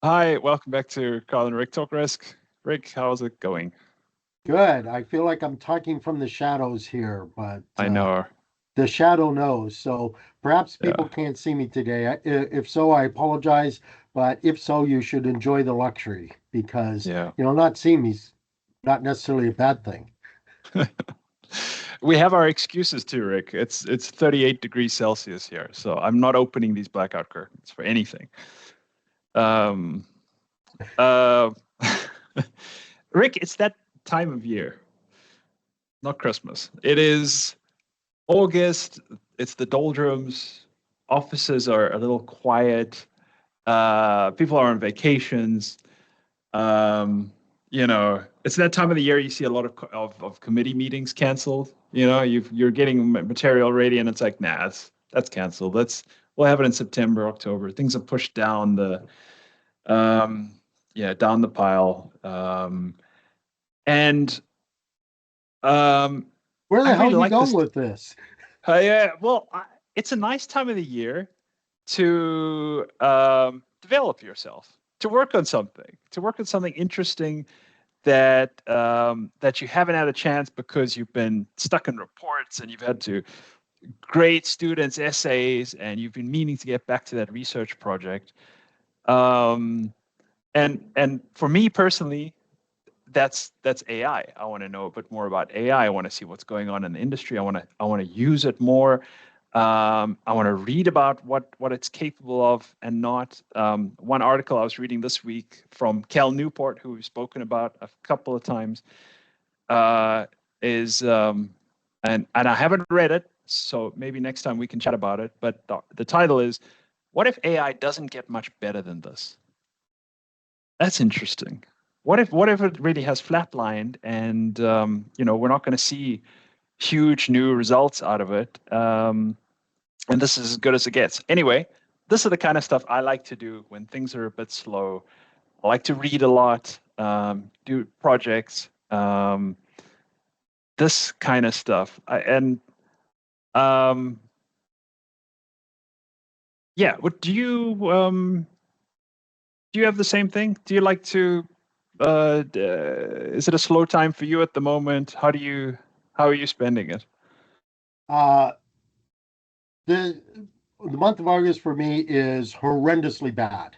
Hi, welcome back to Carl and Rick Talk Risk. Rick, how's it going? Good. I feel like I'm talking from the shadows here, but I know. the shadow knows. So perhaps people Yeah, can't see me today. If so, I apologize. But if so, you should enjoy the luxury because, yeah. not seeing me's not necessarily a bad thing. We have our excuses too, Rick. It's 38 degrees Celsius here, so I'm not opening these blackout curtains for anything. Um, uh, Rick, it's that time of year, not Christmas. It is August. It's the doldrums. Offices are a little quiet. People are on vacations. Um, it's that time of the year you see a lot of committee meetings canceled. You're getting material ready, and it's like, nah, that's canceled. We'll have it in September, October. Things are pushed down um, down the pile. And Where I the hell really are you like going this. with this? Yeah, well, it's a nice time of the year to develop yourself, to work on something interesting that you haven't had a chance because you've been stuck in reports and you've had to grade students' essays and you've been meaning to get back to that research project. Um, and for me personally, that's AI. I want to know a bit more about AI. I want to see what's going on in the industry. I want to use it more. I want to read about what it's capable of and not. One article I was reading this week from Cal Newport, who we've spoken about a couple of times, uh, is and I haven't read it, so maybe next time we can chat about it. But the title is, "What if AI doesn't get much better than this?" That's interesting. What if it really has flatlined and we're not going to see huge new results out of it, and this is as good as it gets. Anyway, this is the kind of stuff I like to do when things are a bit slow. I like to read a lot, do projects, this kind of stuff. And um, yeah, what do you have the same thing? Do you like to is it a slow time for you at the moment? How are you spending it? Uh, the the month of August for me is horrendously bad.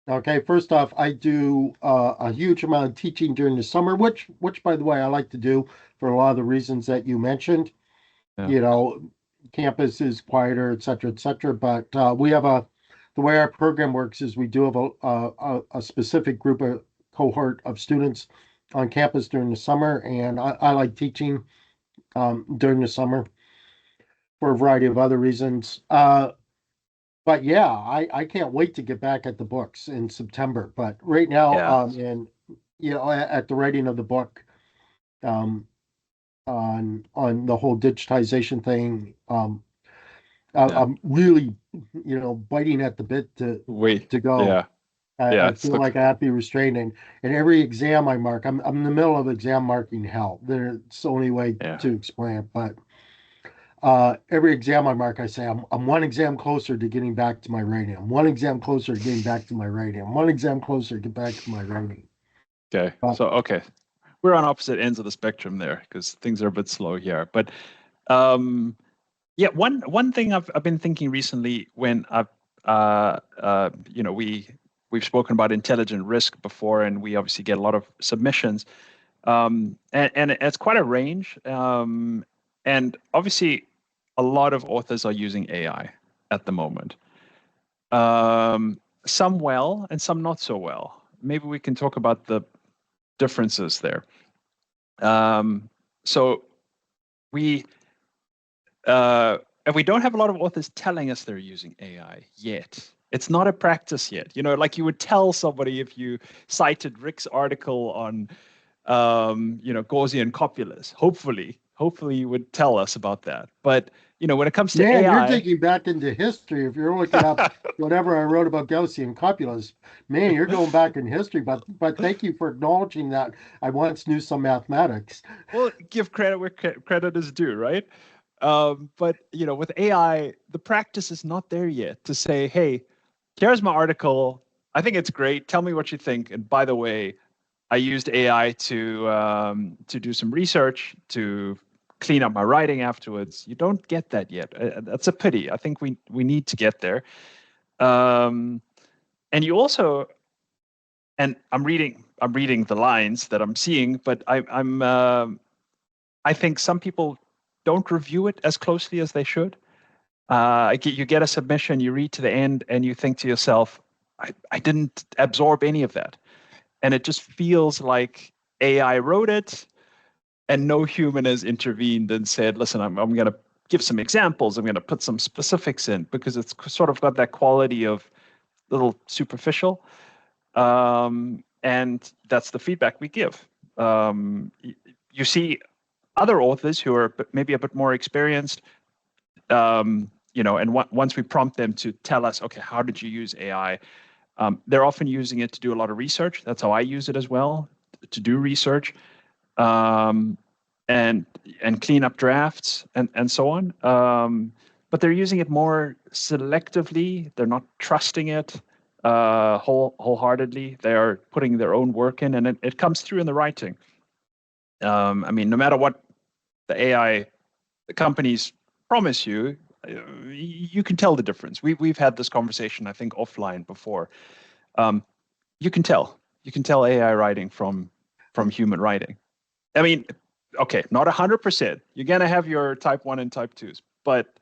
Okay, first off, I do a huge amount of teaching during the summer, which by the way I like to do for a lot of the reasons that you mentioned. Yeah. You know, campus is quieter, et cetera, et cetera. But we have the way our program works is we do have a specific group of cohort of students on campus during the summer, and I like teaching during the summer for a variety of other reasons. But yeah, I can't wait to get back at the books in September. But right now, Yeah. and at the writing of the book, um, on the whole digitization thing, Yeah. I'm really, biting at the bit Wait. to go. Yeah. Yeah. I It's feel the like I have to be restrained, and every exam I mark, I'm in the middle of exam marking hell. There's the only way yeah. to explain it, but every exam I mark, I say I'm one exam closer to getting back to my rating. I'm one exam closer to getting back to my rating. I'm one exam closer to get back to my rating. Okay. But So okay, we're on opposite ends of the spectrum there because things are a bit slow here. But um, yeah, one thing I've been thinking recently when I've we've spoken about intelligent risk before, and we obviously get a lot of submissions. And it's quite a range. And obviously, a lot of authors are using AI at the moment. Some well and some not so well. Maybe we can talk about the differences there. So we uh, and we don't have a lot of authors telling us they're using AI yet. It's not a practice yet. Like you would tell somebody if you cited Rick's article on Gaussian copulas. Hopefully you would tell us about that. But when it comes to man, you're AI, digging back into history. If you're looking up whatever I wrote about Gaussian copulas, man, you're going back in history. But thank you for acknowledging that I once knew some mathematics. well, give credit where credit is due, right? But with AI, the practice is not there yet to say, hey, here's my article. I think it's great. Tell me what you think. And by the way, I used AI to do some research to clean up my writing afterwards. You don't get that yet. That's a pity. I think we need to get there. And you also, and I'm reading the lines that I'm seeing, but I think some people don't review it as closely as they should. You get a submission, you read to the end, and you think to yourself, I didn't absorb any of that. And it just feels like AI wrote it and no human has intervened and said, listen, I'm going to give some examples. I'm going to put some specifics in, because it's sort of got that quality of little superficial. And that's the feedback we give. You see other authors who are maybe a bit more experienced, and once we prompt them to tell us, okay, how did you use AI? They're often using it to do a lot of research. That's how I use it as well, to do research, and clean up drafts and so on. But they're using it more selectively. They're not trusting it wholeheartedly. They are putting their own work in, and it comes through in the writing. No matter what the AI companies promise you, you can tell the difference. We've had this conversation, I think, offline before. You can tell AI writing from human writing. Okay, not 100%. You're gonna have your type 1 and type 2s, but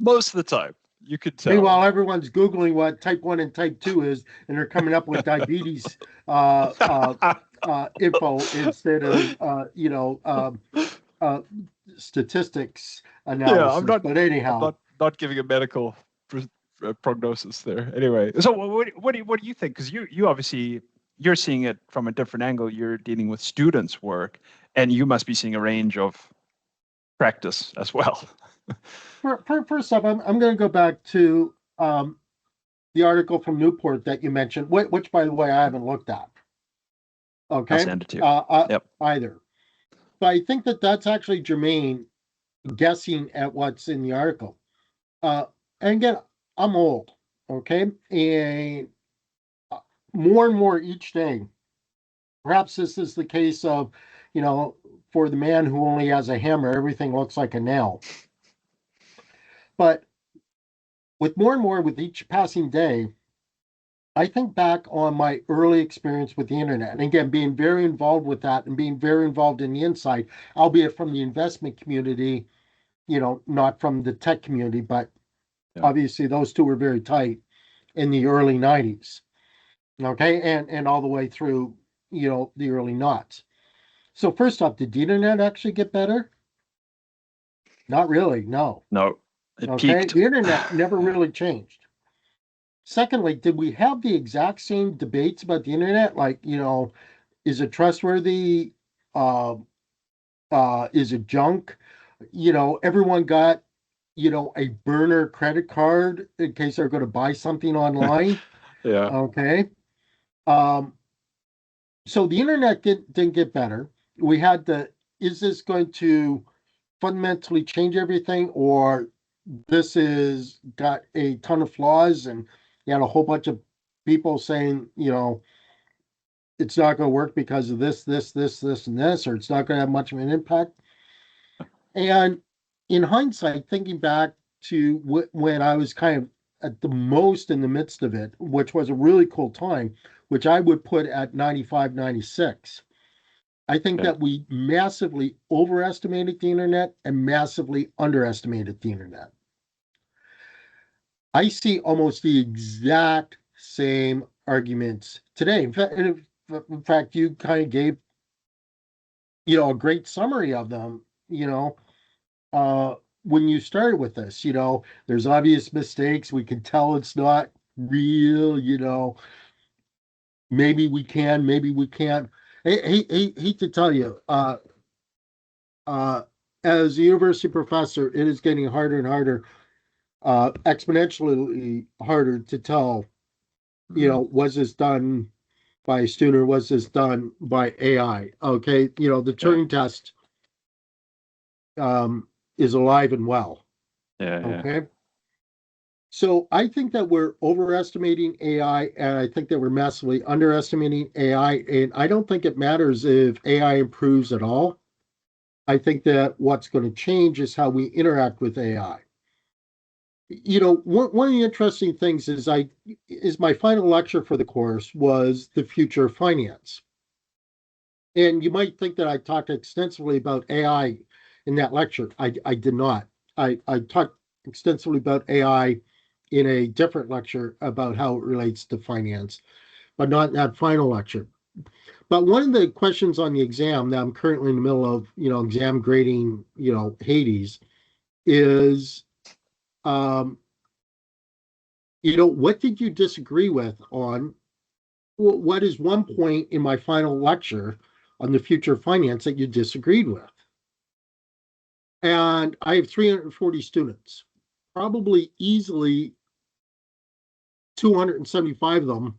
most of the time you could tell. Meanwhile, everyone's Googling what type 1 and type 2 is, and they're coming up with diabetes info instead of statistics analysis. Yeah, but anyhow, I'm not giving a medical prognosis there. Anyway, so what do you think? Because you obviously, you're seeing it from a different angle. You're dealing with students' work, and you must be seeing a range of practice as well. First up, I'm going to go back to the article from Newport that you mentioned, which, by the way, I haven't looked at. Okay, I'll send it to you. Yep. Either. But I think that's actually germane, guessing at what's in the article. And again, I'm old, okay, and more and more each day. Perhaps this is the case of, for the man who only has a hammer, everything looks like a nail. But with more and more with each passing day, I think back on my early experience with the internet. And again, being very involved with that and being very involved in the inside, albeit from the investment community, not from the tech community, but obviously those two were very tight in the early 90s. Okay. And all the way through, the early noughts. So first off, did the internet actually get better? Not really. No. No. It peaked. The internet never really changed. Secondly, did we have the exact same debates about the internet? Like, is it trustworthy? Is it junk? Everyone got, a burner credit card in case they're going to buy something online. Yeah. Okay. So the internet didn't get better. We had is this going to fundamentally change everything, or this is got a ton of flaws, and you had a whole bunch of people saying, it's not going to work because of this, and this, or it's not going to have much of an impact. And in hindsight, thinking back to when I was kind of at the most in the midst of it, which was a really cool time, which I would put at 95, 96. I think that we massively overestimated the internet and massively underestimated the internet. I see almost the exact same arguments today. In fact, you kind of gave, a great summary of them, when you started with this. There's obvious mistakes. We can tell it's not real, maybe we can, maybe we can't. Hate to tell you, as a university professor, it is getting harder and harder, exponentially harder to tell, was this done by a student or was this done by AI? Okay, the Turing test is alive and well. Yeah. Okay. So I think that we're overestimating AI, and I think that we're massively underestimating AI. And I don't think it matters if AI improves at all. I think that what's going to change is how we interact with AI. One of the interesting things is my final lecture for the course was the future of finance. And you might think that I talked extensively about AI in that lecture. I did not. I talked extensively about AI in a different lecture about how it relates to finance, but not in that final lecture. But one of the questions on the exam that I'm currently in the middle of, exam grading, Hades, is, um, what did you disagree with on what is one point in my final lecture on the future of finance that you disagreed with? And I have 340 students. Probably easily 275 of them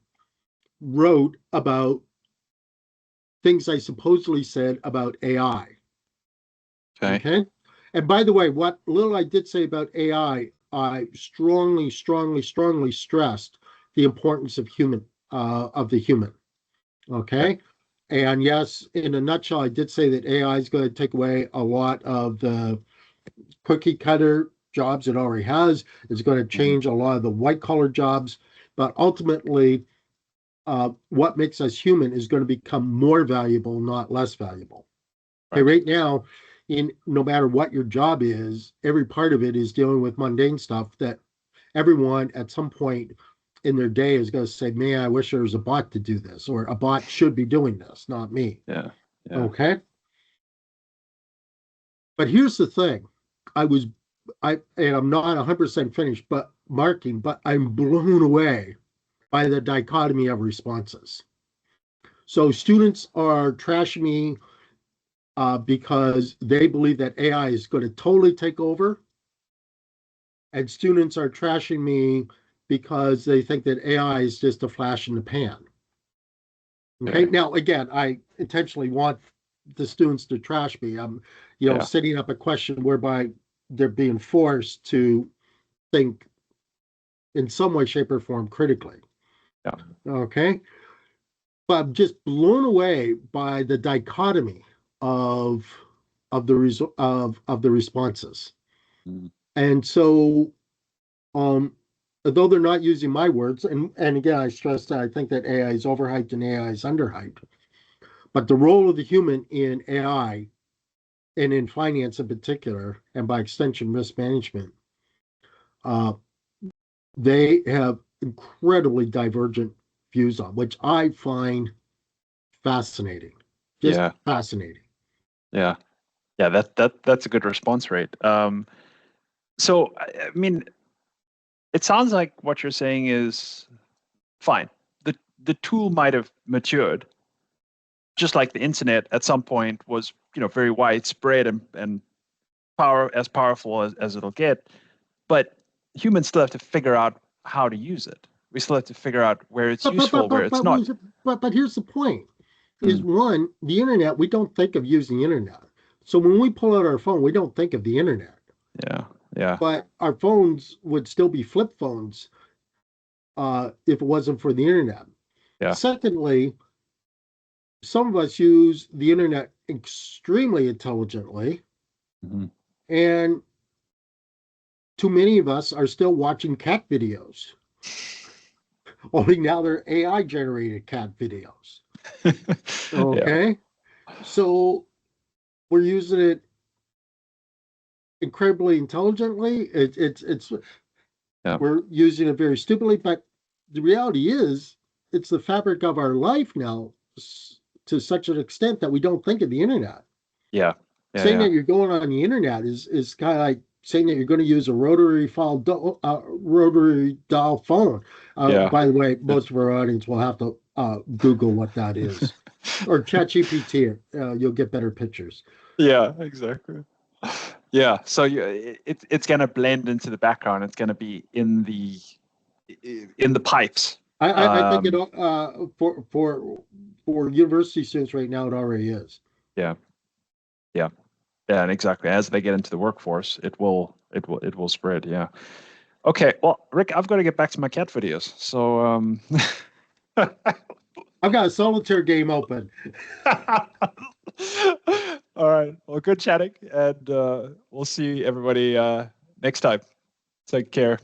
wrote about things I supposedly said about AI. Okay. And by the way, what little I did say about AI, I strongly, strongly, strongly stressed the importance of the human. Okay. And yes, in a nutshell, I did say that AI is going to take away a lot of the cookie cutter jobs it already has. It's going to change a lot of the white collar jobs. But ultimately, what makes us human is going to become more valuable, not less valuable. Okay, right now, no matter what your job is, every part of it is dealing with mundane stuff that everyone at some point in their day is going to say, man, I wish there was a bot to do this, or a bot should be doing this, not me. Yeah. Okay. But here's the thing. And I'm not 100% finished, but I'm blown away by the dichotomy of responses. So students are trashing me because they believe that AI is going to totally take over. And students are trashing me because they think that AI is just a flash in the pan. Okay. Now, again, I intentionally want the students to trash me. I'm, setting up a question whereby they're being forced to think in some way, shape, or form critically. Yeah. Okay. But I'm just blown away by the dichotomy of the responses. Mm. And so, although they're not using my words, and again, I stress that I think that AI is overhyped and AI is underhyped, but the role of the human in AI and in finance in particular, and by extension, risk management, uh, they have incredibly divergent views on, which I find fascinating. Just fascinating. Yeah. That's a good response rate. So I mean, it sounds like what you're saying is fine. The tool might have matured, just like the internet at some point was, very widespread and powerful as it'll get. But humans still have to figure out how to use it. We still have to figure out where it's useful, where it's not. But here's the point: is one, the internet. We don't think of using the internet. So when we pull out our phone, we don't think of the internet. Yeah. But our phones would still be flip phones if it wasn't for the internet. Yeah. Secondly, some of us use the internet extremely intelligently, and too many of us are still watching cat videos. Only now they're AI generated cat videos. Okay. So we're using it incredibly intelligently. We're using it very stupidly, but the reality is it's the fabric of our life now to such an extent that we don't think of the internet. Saying that you're going on the internet is kind of like saying that you're going to use a rotary dial phone. By the way, most of our audience will have to Google what that is, or ChatGPT it. You'll get better pictures. Yeah, exactly. Yeah, so it's going to blend into the background. It's going to be in the pipes. I think it for university students right now it already is. Yeah, and exactly as they get into the workforce, it will spread. Yeah. Okay, well, Rick, I've got to get back to my cat videos. So, I've got a solitaire game open. all right. Well, good chatting, and we'll see everybody next time. Take care.